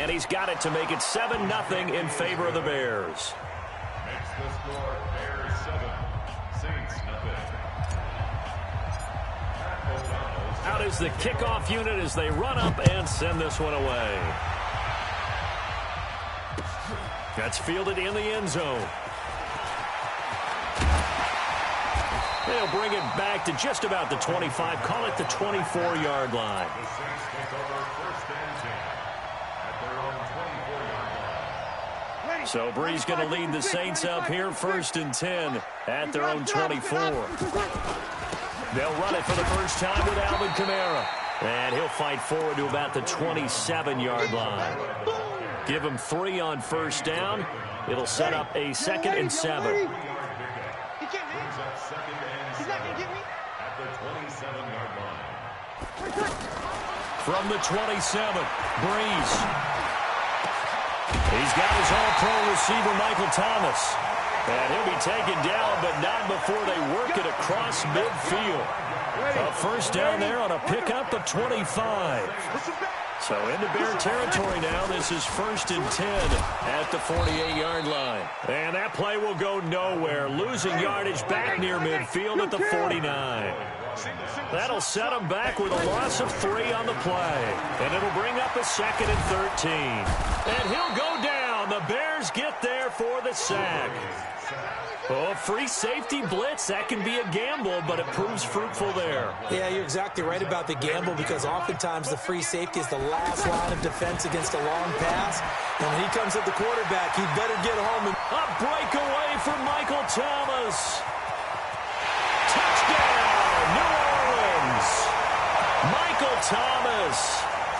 And he's got it to make it 7-0 in favor of the Bears. Makes the score Bears 7, Saints nothing. Out is the kickoff unit as they run up and send this one away. That's fielded in the end zone. They'll bring it back to just about the 25. Call it the 24-yard line. The Saints take over first and 10 at their own 24-yard line. So Bree's going to lead the Saints up here first and 10 at their own 24. They'll run it for the first time with Alvin Kamara. And he'll fight forward to about the 27-yard line. Give him 3 on first down. It'll set up a 2nd and 7. From the 27, Breeze. He's got his all-pro receiver, Michael Thomas. And he'll be taken down, but not before they work it across midfield. A first down there on a pickup of 25. So into Bear territory now. This is first and 10 at the 48-yard line. And that play will go nowhere. Losing yardage back near midfield at the 49. That'll set him back with a loss of 3 on the play. And it'll bring up a 2nd and 13. And he'll go down. The Bears get there for the sack. Oh, free safety blitz. That can be a gamble, but it proves fruitful there. Yeah, you're exactly right about the gamble because oftentimes the free safety is the last line of defense against a long pass. And when he comes at the quarterback, he better get home. A breakaway for Michael Thomas. Touchdown, New Orleans. Michael Thomas,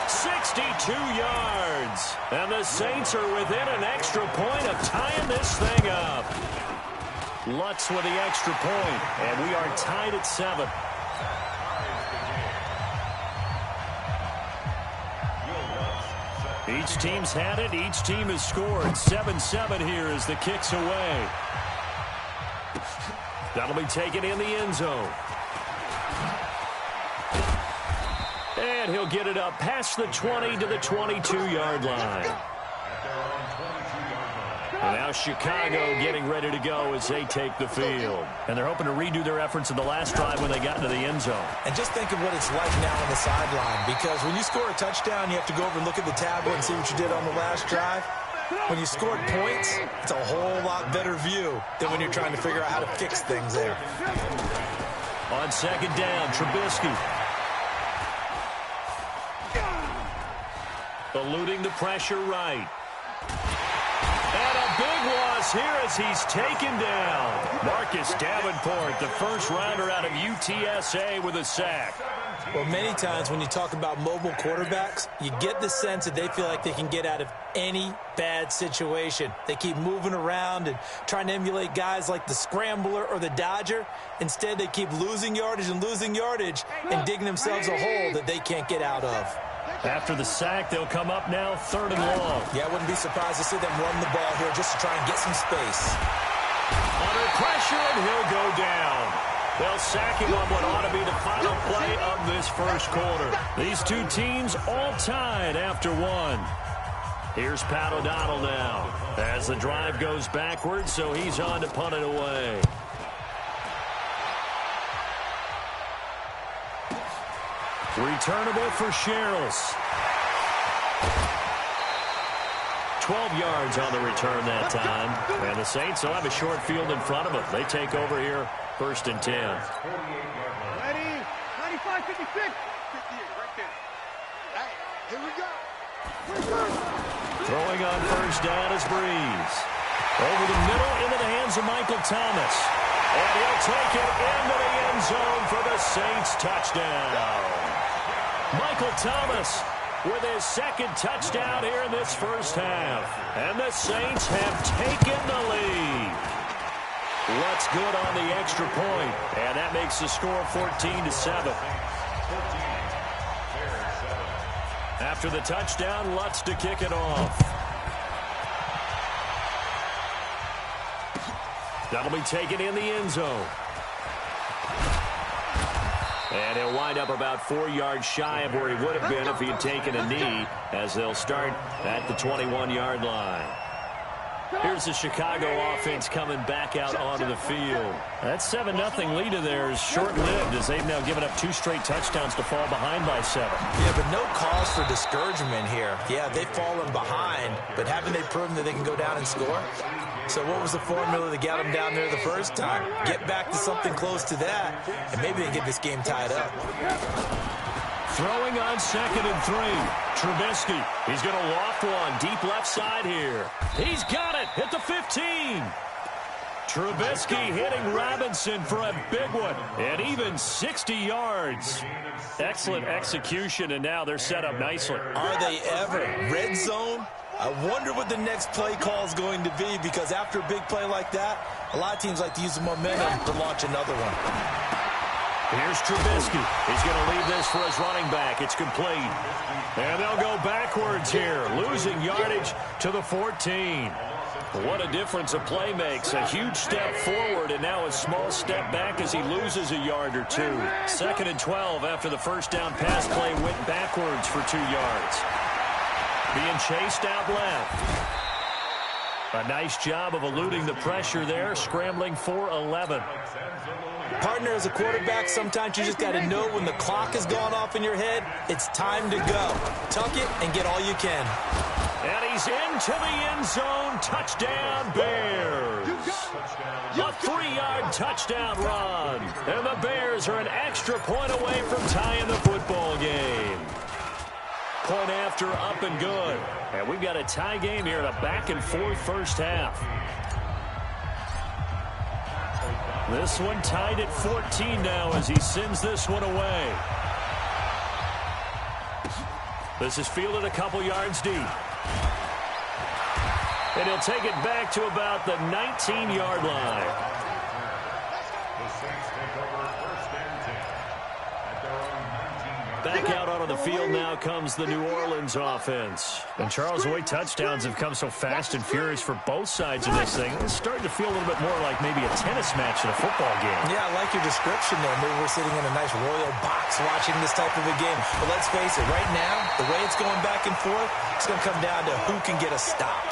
62 yards. And the Saints are within an extra point of tying this thing up. Lutz with the extra point, and we are tied at 7. Each team's had it. Each team has scored. 7-7 here as the kick's away. That'll be taken in the end zone. And he'll get it up past the 20 to the 22-yard line. And now Chicago getting ready to go as they take the field. And they're hoping to redo their efforts in the last drive when they got into the end zone. And just think of what it's like now on the sideline. Because when you score a touchdown, you have to go over and look at the tablet and see what you did on the last drive. When you scored points, it's a whole lot better view than when you're trying to figure out how to fix things there. On second down, Trubisky. Eluding the pressure right. And a big loss here as he's taken down. Marcus Davenport, the first rounder out of UTSA with a sack. Well, many times when you talk about mobile quarterbacks, you get the sense that they feel like they can get out of any bad situation. They keep moving around and trying to emulate guys like the Scrambler or the Dodger. Instead, they keep losing yardage and digging themselves a hole that they can't get out of. After the sack, they'll come up now 3rd and long. Yeah, I wouldn't be surprised to see them run the ball here just to try and get some space. Under pressure, and he'll go down. They'll sack him on what ought to be the final play of this first quarter. These two teams all tied after 1. Here's Pat O'Donnell now as the drive goes backwards, so he's on to punt it away. Returnable for Sherrills. 12 yards on the return that time. And the Saints will have a short field in front of them. They take over here, 1st and 10. Ready? 95, 56. 58, right there. Hey, here we go. Throwing on first down is Breeze. Over the middle into the hands of Michael Thomas. And he'll take it into the end zone for the Saints touchdown. Michael Thomas with his 2nd touchdown here in this first half. And the Saints have taken the lead. Lutz good on the extra point. And that makes the score 14-7. After the touchdown, Lutz to kick it off. That'll be taken in the end zone. And he'll wind up about 4 yards shy of where he would have been if he had taken a knee, as they'll start at the 21-yard line. Here's the Chicago offense coming back out onto the field. That 7-0 lead of theirs short-lived, as they've now given up 2 straight touchdowns to fall behind by 7. Yeah, but no cause for discouragement here. Yeah, they've fallen behind, but haven't they proven that they can go down and score? So what was the formula that got them down there the first time? Get back to something close to that, and maybe they can get this game tied up. Throwing on 2nd and 3. Trubisky. He's going to loft one deep left side here. He's got it at the 15. Trubisky hitting Robinson for a big one. And even 60 yards. Excellent execution, and now they're set up nicely. Are they ever? Red zone? I wonder what the next play call is going to be, because after a big play like that, a lot of teams like to use the momentum to launch another one. Here's Trubisky. He's going to leave this for his running back. It's complete. And they'll go backwards here, losing yardage to the 14. What a difference a play makes. A huge step forward and now a small step back as he loses a yard or 2. 2nd and 12 after the first down pass play went backwards for 2 yards. Being chased out left. A nice job of eluding the pressure there, scrambling for 11. Partner, as a quarterback, sometimes you just got to know when the clock has gone off in your head, it's time to go. Tuck it and get all you can. And he's into the end zone. Touchdown, Bears. A 3-yard touchdown run. And the Bears are an extra point away from tying the football game. Point after, up and good. And we've got a tie game here in a back-and-forth first half. This one tied at 14 now as he sends this one away. This is fielded a couple yards deep. And he'll take it back to about the 19-yard line. The Saints take over 1st and 10 at their own 19-yard line. Back out onto the field now comes the New Orleans offense. And Charles, the way touchdowns have come so fast and furious for both sides of this thing, it's starting to feel a little bit more like maybe a tennis match in a football game. Yeah, I like your description there. Maybe we're sitting in a nice royal box watching this type of a game. But let's face it, right now, the way it's going back and forth, it's going to come down to who can get a stop.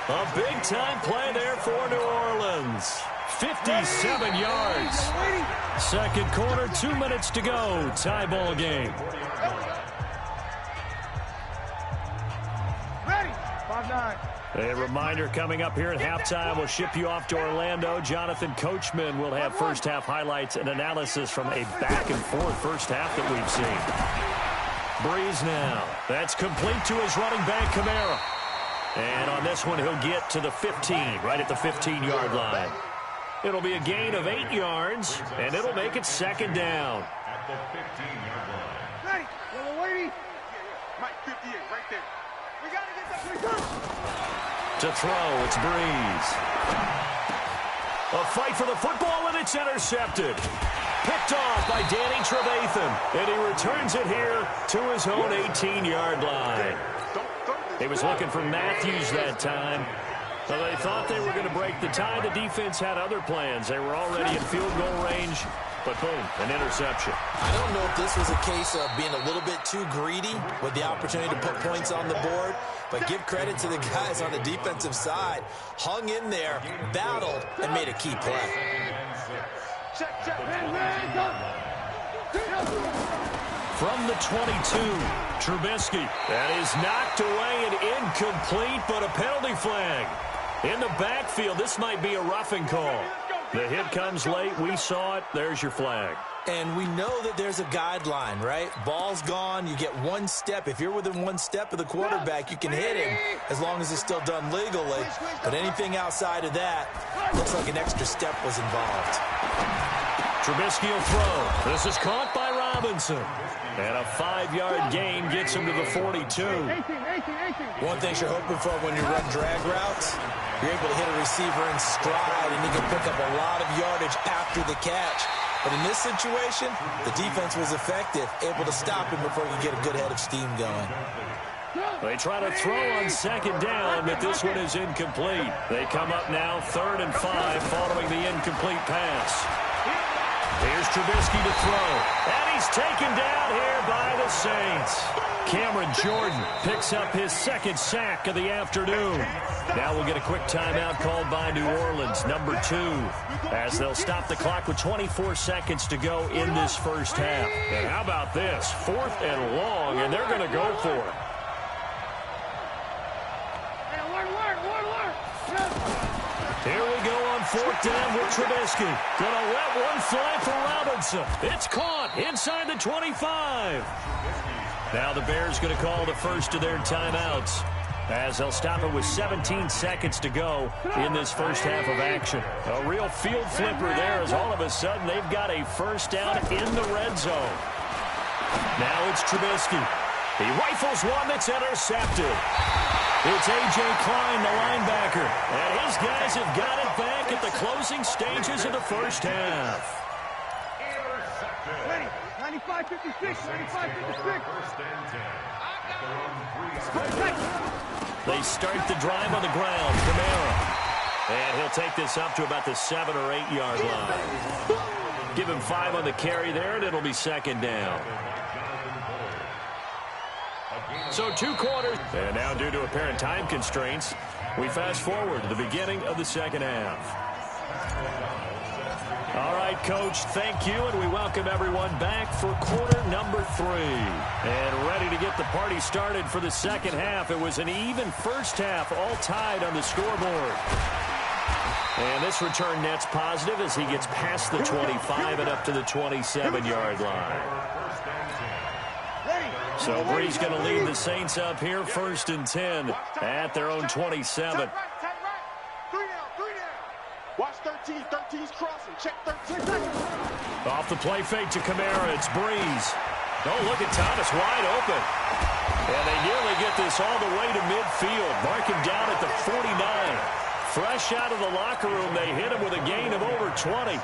A big-time play there for New Orleans. 57 yards. 2nd quarter, 2 minutes to go. Tie ball game. Ready. 5-9. A reminder coming up here at halftime. We'll ship you off to Orlando. Jonathan Coachman will have first half highlights and analysis from a back-and-forth first half that we've seen. Breeze now. That's complete to his running back, Kamara. And on this one, he'll get to the 15, right at the 15-yard line. It'll be a gain of 8 yards, and it'll make it 2nd down. At the 15-yard line. Ready. Yellow lady. Mike 58, right there. We got to get that return. To throw, it's Breeze. A fight for the football, and it's intercepted. Picked off by Danny Trevathan, and he returns it here to his own 18-yard line. He was looking for Matthews that time. So they thought they were going to break the tie. The defense had other plans. They were already in field goal range, but boom, an interception. I don't know if this was a case of being a little bit too greedy with the opportunity to put points on the board, but give credit to the guys on the defensive side. Hung in there, battled, and made a key play. Check. From the 22, Trubisky. That is knocked away and incomplete, but a penalty flag. In the backfield, this might be a roughing call. The hit comes late. We saw it. There's your flag. And we know that there's a guideline, right? Ball's gone. You get 1 step. If you're within 1 step of the quarterback, you can hit him as long as it's still done legally. But anything outside of that, looks like an extra step was involved. Trubisky will throw. This is caught by Robinson. And a 5-yard gain gets him to the 42. 18. One thing you're hoping for when you run drag routes, you're able to hit a receiver in stride, and you can pick up a lot of yardage after the catch. But in this situation, the defense was effective, able to stop him before he could get a good head of steam going. They try to throw on 2nd down, but this one is incomplete. They come up now 3rd and 5 following the incomplete pass. Here's Trubisky to throw. And he's taken down here by the Saints. Cameron Jordan picks up his second sack of the afternoon. Now we'll get a quick timeout called by New Orleans, number 2, as they'll stop the clock with 24 seconds to go in this first half. And how about this? 4th and long, and they're going to go for it. Here we go on 4th down with Trubisky. Gonna let one fly for Robinson. It's caught inside the 25. Now the Bears going to call the first of their timeouts, as they'll stop it with 17 seconds to go in this first half of action. A real field flipper there, as all of a sudden they've got a first down in the red zone. Now it's Trubisky. He rifles one that's intercepted. It's A.J. Klein, the linebacker, and his guys have got it back at the closing stages of the first half. 95-56, 95-56. They start the drive on the ground. Kamara. And he'll take this up to about the 7 or 8 yard line. Give him 5 on the carry there, and it'll be second down. So 2 quarters. And now, due to apparent time constraints, we fast forward to the beginning of the second half. All right, Coach, thank you, and we welcome everyone back for quarter number 3. And ready to get the party started for the second half. It was an even first half, all tied on the scoreboard. And this return net's positive as he gets past the 25 and up to the 27-yard line. So Bree's going to lead the Saints up here, 1st and 10 at their own 27. Watch 13. 13's crossing. Check 13. Off the play fake to Kamara. It's Breeze. Oh, look at Thomas wide open. And they nearly get this all the way to midfield. Mark him down at the 49. Fresh out of the locker room, they hit him with a gain of over 20.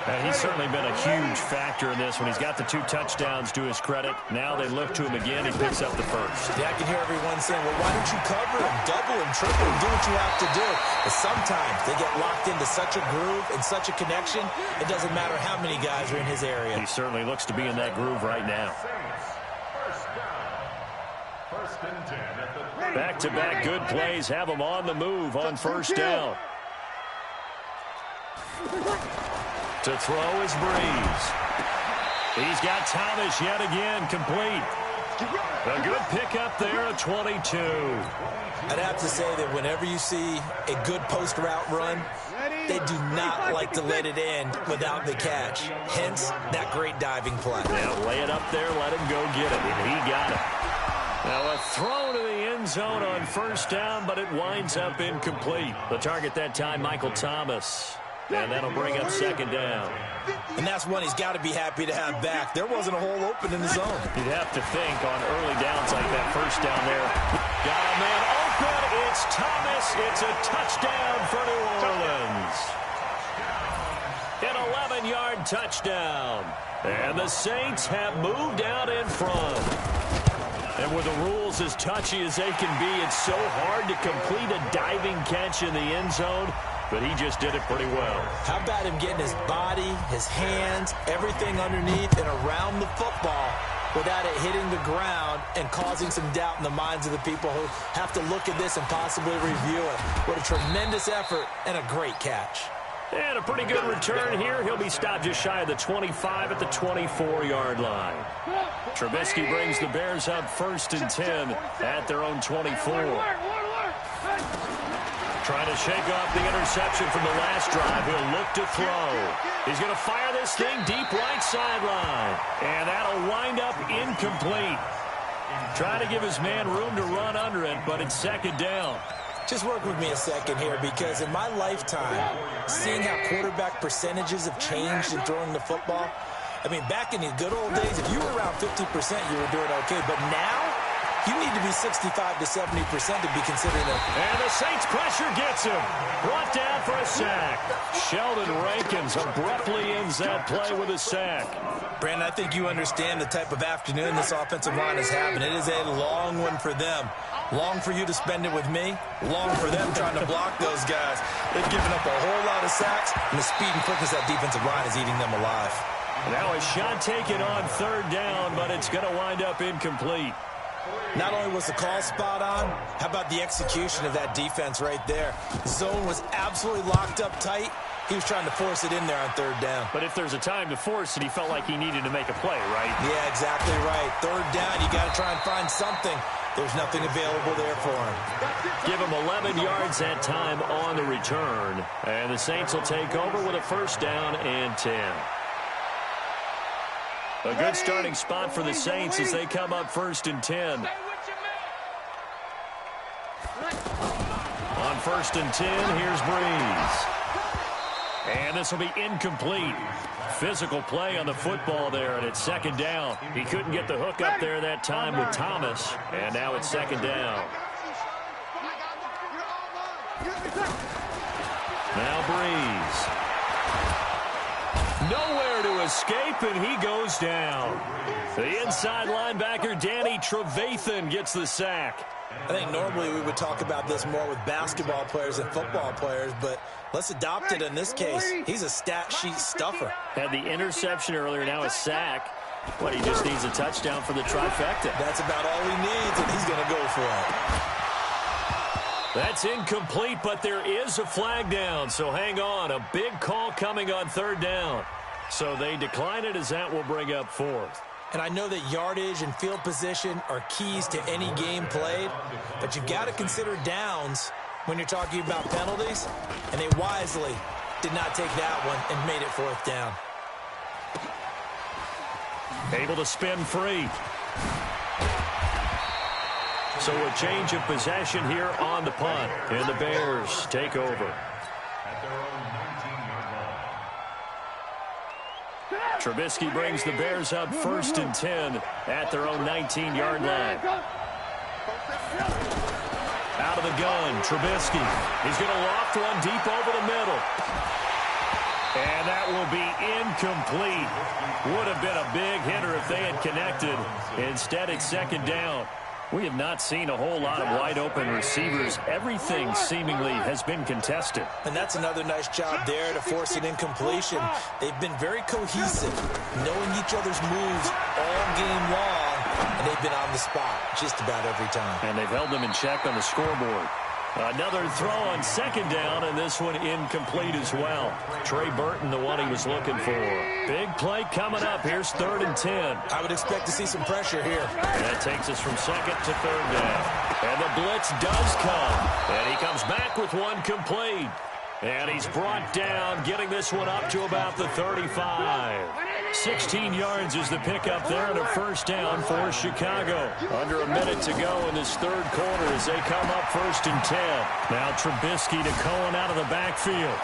And he's certainly been a huge factor in this when he's got the 2 touchdowns to his credit. Now they look to him again. He picks up the first. Yeah, I can hear everyone saying, well, why don't you cover him, double him, triple him, do what you have to do. But sometimes they get locked into such a groove and such a connection, it doesn't matter how many guys are in his area. He certainly looks to be in that groove right now. Back-to-back good plays have him on the move on first down. To throw is Breeze. He's got Thomas yet again complete. A good pickup there at 22. I'd have to say that whenever you see a good post route run, they do not like to let it end without the catch. Hence, that great diving play. Yeah, lay it up there, let him go get it, and he got it. Now a throw to the end zone on first down, but it winds up incomplete. The target that time, Michael Thomas. And that'll bring up second down. And that's one he's got to be happy to have back. There wasn't a hole open in the zone. You'd have to think on early downs like that first down there. Got a man open. It's Thomas. It's a touchdown for New Orleans. An 11-yard touchdown. And the Saints have moved out in front. And with the rules as touchy as they can be, it's so hard to complete a diving catch in the end zone. But he just did it pretty well. How about him getting his body, his hands, everything underneath and around the football without it hitting the ground and causing some doubt in the minds of the people who have to look at this and possibly review it. What a tremendous effort and a great catch. And a pretty good return here. He'll be stopped just shy of the 25 at the 24-yard line. Trubisky brings the Bears up 1st and 10 at their own 24. Trying to shake off the interception from the last drive. He'll look to throw. He's going to fire this thing deep right sideline. And that'll wind up incomplete. Trying to give his man room to run under it, but it's second down. Just work with me a second here, because in my lifetime, seeing how quarterback percentages have changed in throwing the football, I mean, back in the good old days, if you were around 50%, you were doing okay. But now, you need to be 65 to 70% to be considered a... And the Saints pressure gets him. Brought down for a sack. Sheldon Rankins abruptly ends that play with a sack. Brandon, I think you understand the type of afternoon this offensive line is having. It is a long one for them. Long for you to spend it with me. Long for them trying to block those guys. They've given up a whole lot of sacks, and the speed and quickness of that defensive line is eating them alive. Now a shot taken on third down, but it's going to wind up incomplete. Not only was the call spot on, how about the execution of that defense right there? The zone was absolutely locked up tight. He was trying to force it in there on third down. But if there's a time to force it, he felt like he needed to make a play, right? Yeah, exactly right. Third down, you got to try and find something. There's nothing available there for him. Give him 11 yards that time on the return. And the Saints will take over with a first down and 10. A good starting spot for the Saints as they come up first and 10. On first and 10, here's Breeze. And this will be incomplete. Physical play on the football there, and it's second down. He couldn't get the hook up there that time with Thomas, and now it's second down. Now Breeze. Nowhere to escape, and he goes down. The inside linebacker, Danny Trevathan, gets the sack. I think normally we would talk about this more with basketball players than football players, but let's adopt it in this case. He's a stat sheet stuffer. Had the interception earlier, now a sack. But he just needs a touchdown for the trifecta. That's about all he needs, and he's going to go for it. That's incomplete, but there is a flag down, so hang on. A big call coming on third down. So they decline it as that will bring up fourth. And I know that yardage and field position are keys to any game played, but you've got to consider downs when you're talking about penalties, and they wisely did not take that one and made it fourth down. Able to spin free. So a change of possession here on the punt, and the Bears take over. Trubisky brings the Bears up first and 10 at their own 19-yard line. Out of the gun, Trubisky. He's going to loft one deep over the middle. And that will be incomplete. Would have been a big hitter if they had connected. Instead, it's second down. We have not seen a whole lot of wide-open receivers. Everything seemingly has been contested. And that's another nice job there to force an incompletion. They've been very cohesive, knowing each other's moves all game long, and they've been on the spot just about every time. And they've held them in check on the scoreboard. Another throw on second down, and this one incomplete as well. Trey Burton, the one he was looking for. Big play coming up. Here's third and 10. I would expect to see some pressure here. And that takes us from second to third down. And the blitz does come. And he comes back with one complete. And he's brought down, getting this one up to about the 35. 16 yards is the pickup there, and a first down for Chicago. Under a minute to go in this third quarter as they come up first and 10. Now Trubisky to Cohen out of the backfield.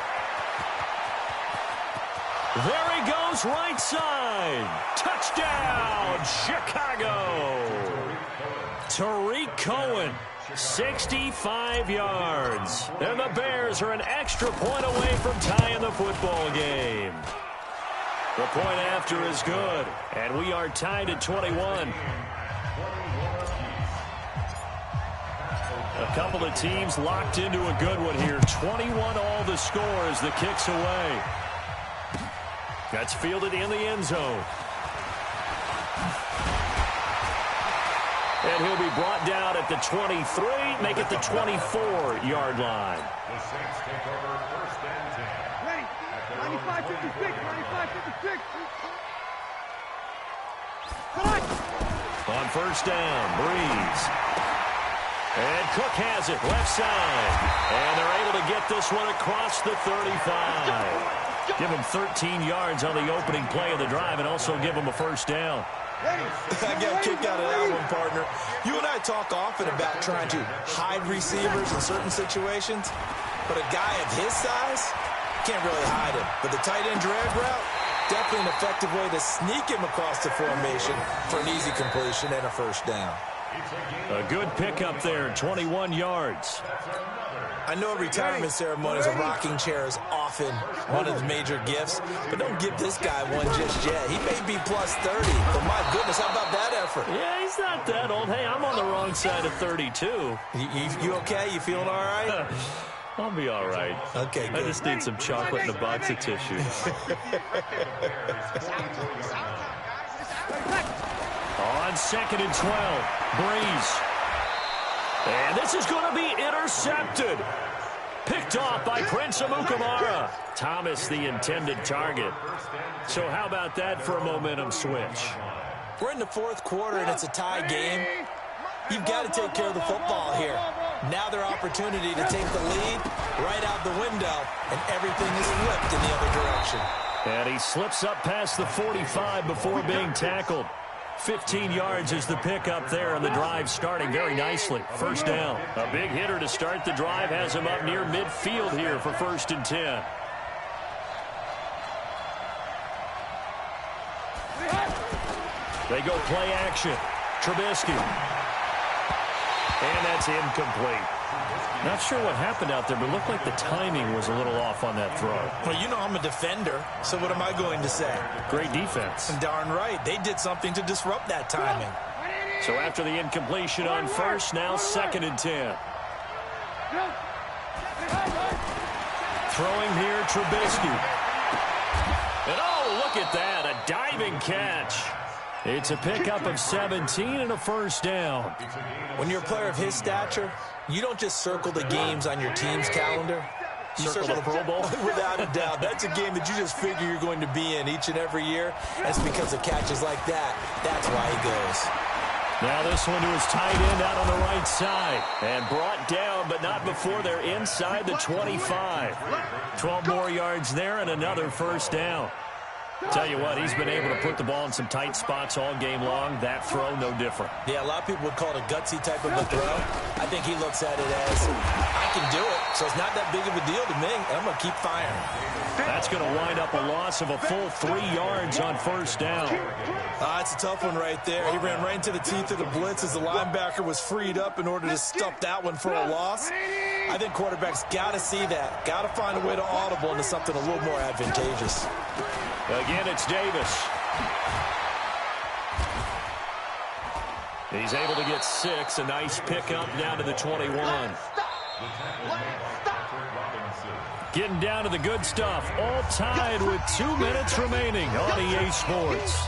There he goes, right side. Touchdown, Chicago. Tariq Cohen. 65 yards. And the Bears are an extra point away from tying the football game. The point after is good. And we are tied at 21. A couple of teams locked into a good one here. 21 all the score as the kick's away. That's fielded in the end zone. And he'll be brought down at the 23, make it the 24-yard line. The Saints take over first and 10. Ready. 95-56, 95-56. Come on. On first down, Breeze. And Cook has it, left side. And they're able to get this one across the 35. Give them 13 yards on the opening play of the drive and also give them a first down. I got a kick out of that one, partner. You and I talk often about trying to hide receivers in certain situations, but a guy of his size can't really hide him. But the tight end drag route, definitely an effective way to sneak him across the formation for an easy completion and a first down. A good pickup there, 21 yards. I know a retirement ceremony is a rocking chair is often one of the major gifts, but don't give this guy one just yet. He may be plus 30, but my goodness, how about that effort? Yeah, he's not that old. Hey, I'm on the wrong side of 32. You okay? You feeling all right? I'll be all right. Okay, good. I just need some chocolate and a box of tissue. On 2nd and 12, Breeze. And this is going to be intercepted. Picked off by Prince Amukamara. Thomas, the intended target. So how about that for a momentum switch? We're in the fourth quarter, and it's a tie game. You've got to take care of the football here. Now their opportunity to take the lead right out the window, and everything is flipped in the other direction. And he slips up past the 45 before being tackled. 15 yards is the pickup there, and the drive starting very nicely. First down. A big hitter to start the drive has him up near midfield here for 1st and 10. They go play action. Trubisky. And that's incomplete. Not sure what happened out there, but it looked like the timing was a little off on that throw. Well, you know I'm a defender, so what am I going to say? Great defense. Darn right. They did something to disrupt that timing. So after the incompletion on first, now 2nd and 10. Throwing here, Trubisky. And oh, look at that, a diving catch. It's a pickup of 17 and a first down. When you're a player of his stature, you don't just circle the games on your team's calendar. You circle the Pro Bowl. Without a doubt. That's a game that you just figure you're going to be in each and every year. That's because of catches like that. That's why he goes. Now this one to his tight end out on the right side. And brought down, but not before they're inside the 25. 12 more yards there and another first down. Tell you what, he's been able to put the ball in some tight spots all game long. That throw, no different. Yeah, a lot of people would call it a gutsy type of a throw. I think he looks at it as, I can do it, so it's not that big of a deal to me, and I'm going to keep firing. That's going to wind up a loss of a full 3 yards on first down. It's a tough one right there. He ran right into the teeth of the blitz as the linebacker was freed up in order to stuff that one for a loss. I think quarterbacks got to see that. Got to find a way to audible into something a little more advantageous. Again, it's Davis. He's able to get 6. A nice pickup down to the 21. Getting down to the good stuff. All tied with 2 minutes remaining on EA Sports.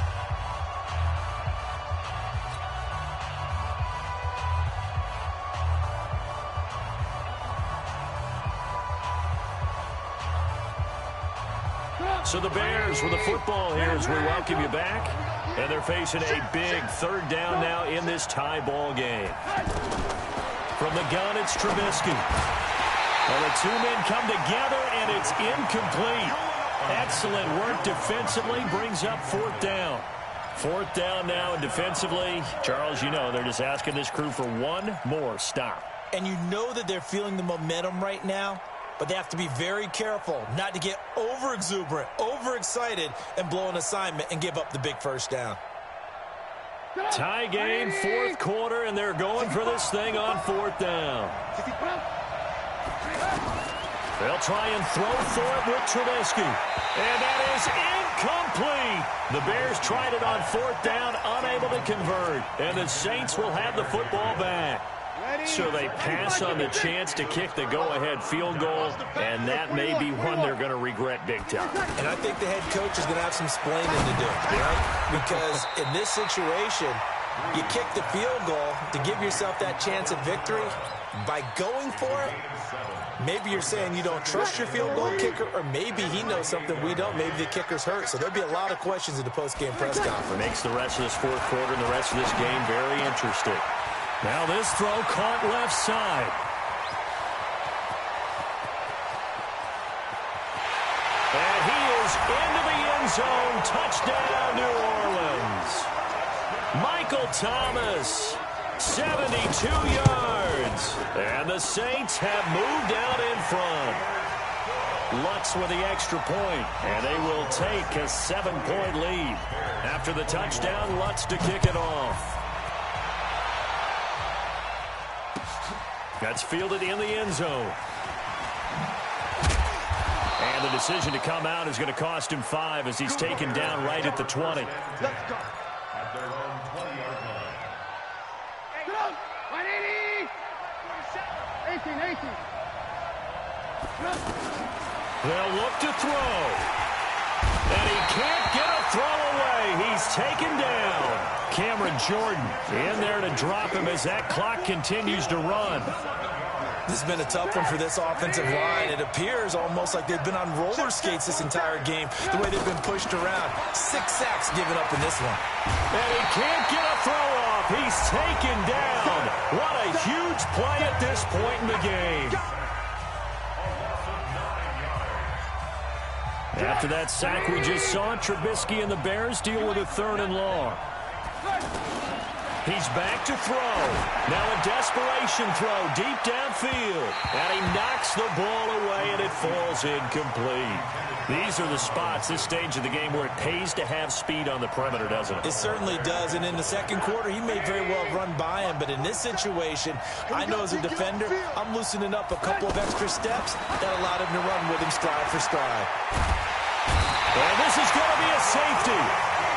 So the Bears with the football here as we welcome you back. And they're facing a big third down now in this tie ball game. From the gun, it's Trubisky. And the two men come together, and it's incomplete. Excellent work defensively, brings up 4th down. 4th down now, and defensively, Charles, you know, they're just asking this crew for one more stop. And you know that they're feeling the momentum right now. But they have to be very careful not to get over-exuberant, over-excited, and blow an assignment and give up the big first down. Tie game, 4th quarter, and they're going for this thing on 4th down. They'll try and throw for it with Trubisky. And that is incomplete. The Bears tried it on 4th down, unable to convert. And the Saints will have the football back. So they pass on the chance to kick the go-ahead field goal, and that may be one they're going to regret big time. And I think the head coach is going to have some splaining to do, right? Because in this situation, you kick the field goal to give yourself that chance of victory. By going for it, maybe you're saying you don't trust your field goal kicker, or maybe he knows something we don't. Maybe the kicker's hurt. So there'll be a lot of questions in the post-game press conference. Makes the rest of this 4th quarter and the rest of this game very interesting. Now this throw caught left side. And he is into the end zone. Touchdown, New Orleans. Michael Thomas, 72 yards. And the Saints have moved out in front. Lutz with the extra point, and they will take a 7-point lead. After the touchdown, Lutz to kick it off. That's fielded in the end zone. And the decision to come out is going to cost him 5 as he's taken down right at the 20. Let's go. At their own 20-yard line. Get up! 180! 18. They'll look to throw. And he can't get a throw away. He's taken down. Cameron Jordan in there to drop him as that clock continues to run. This has been a tough one for this offensive line. It appears almost like they've been on roller skates this entire game, the way they've been pushed around. 6 sacks given up in this one. And he can't get a throw off. He's taken down. What a huge play at this point in the game. After that sack we just saw, Trubisky and the Bears deal with a 3rd and long. He's back to throw. Now a desperation throw deep downfield. And he knocks the ball away, and it falls incomplete. These are the spots, this stage of the game, where it pays to have speed on the perimeter, doesn't it? It certainly does. And in the second quarter, he may very well run by him. But in this situation, I know as a defender, I'm loosening up a couple of extra steps that allowed him to run with him stride for stride. And this is going to be a safety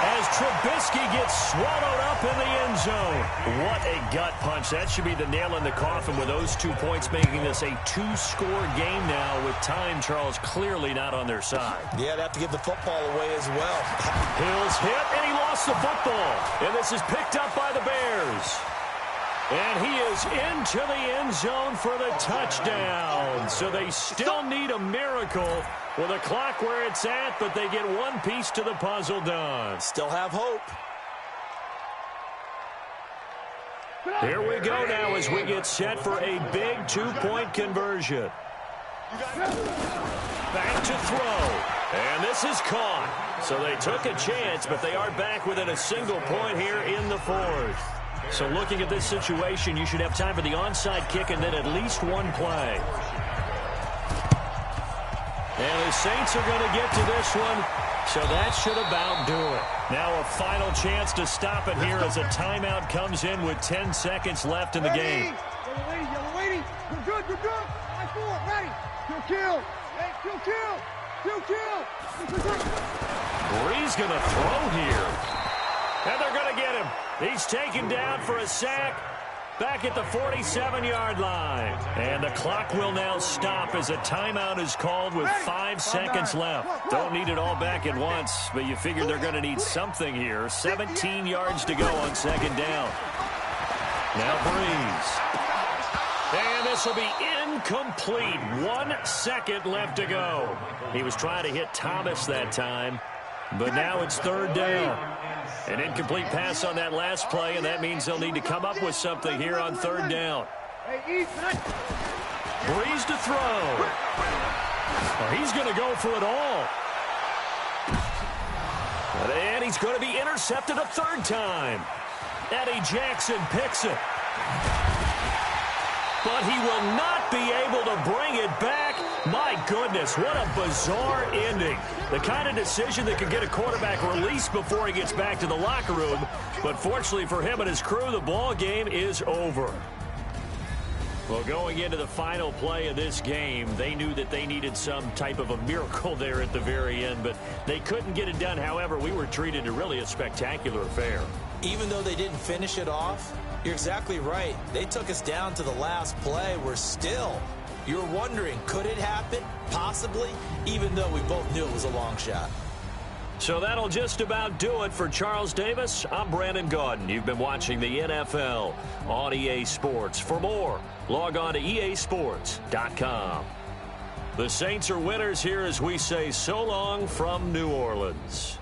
as Trubisky gets swallowed up in the end zone. What a gut punch. That should be the nail in the coffin with those 2 points, making this a 2-score game now with time, Charles, clearly not on their side. Yeah, they have to give the football away as well. Hill's hit, and he lost the football. And this is picked up by the Bears. And he is into the end zone for the touchdown. So they still need a miracle with a clock where it's at, but they get one piece to the puzzle done. Still have hope. Here we go now as we get set for a big 2-point conversion. Back to throw. And this is caught. So they took a chance, but they are back within a single point here in the 4th. So looking at this situation, you should have time for the onside kick and then at least one play. And the Saints are going to get to this one, so that should about do it. Now a final chance to stop it here as a timeout comes in with 10 seconds left in the game. Yellow lady. You're good. High 4, ready. Kill. Hey, kill. Bree's going to throw here. And they're going to get him. He's taken down for a sack back at the 47-yard line. And the clock will now stop as a timeout is called with 5 seconds left. Don't need it all back at once, but you figure they're going to need something here. 17 yards to go on 2nd down. Now Breeze. And this will be incomplete. 1 second left to go. He was trying to hit Thomas that time, but now it's 3rd down. An incomplete pass on that last play, and that means they'll need to come up with something here on 3rd down. Breeze to throw. Well, he's going to go for it all. And he's going to be intercepted a 3rd time. Eddie Jackson picks it. But he will not be able to bring it back. My goodness, what a bizarre ending. The kind of decision that could get a quarterback released before he gets back to the locker room. But fortunately for him and his crew, the ball game is over. Well, going into the final play of this game, they knew that they needed some type of a miracle there at the very end, but they couldn't get it done. However, we were treated to really a spectacular affair. Even though they didn't finish it off, you're exactly right. They took us down to the last play. We're still, you're wondering, could it happen? Possibly, even though we both knew it was a long shot. So that'll just about do it for Charles Davis. I'm Brandon Gaudin. You've been watching the NFL on EA Sports. For more, log on to easports.com. The Saints are winners here as we say so long from New Orleans.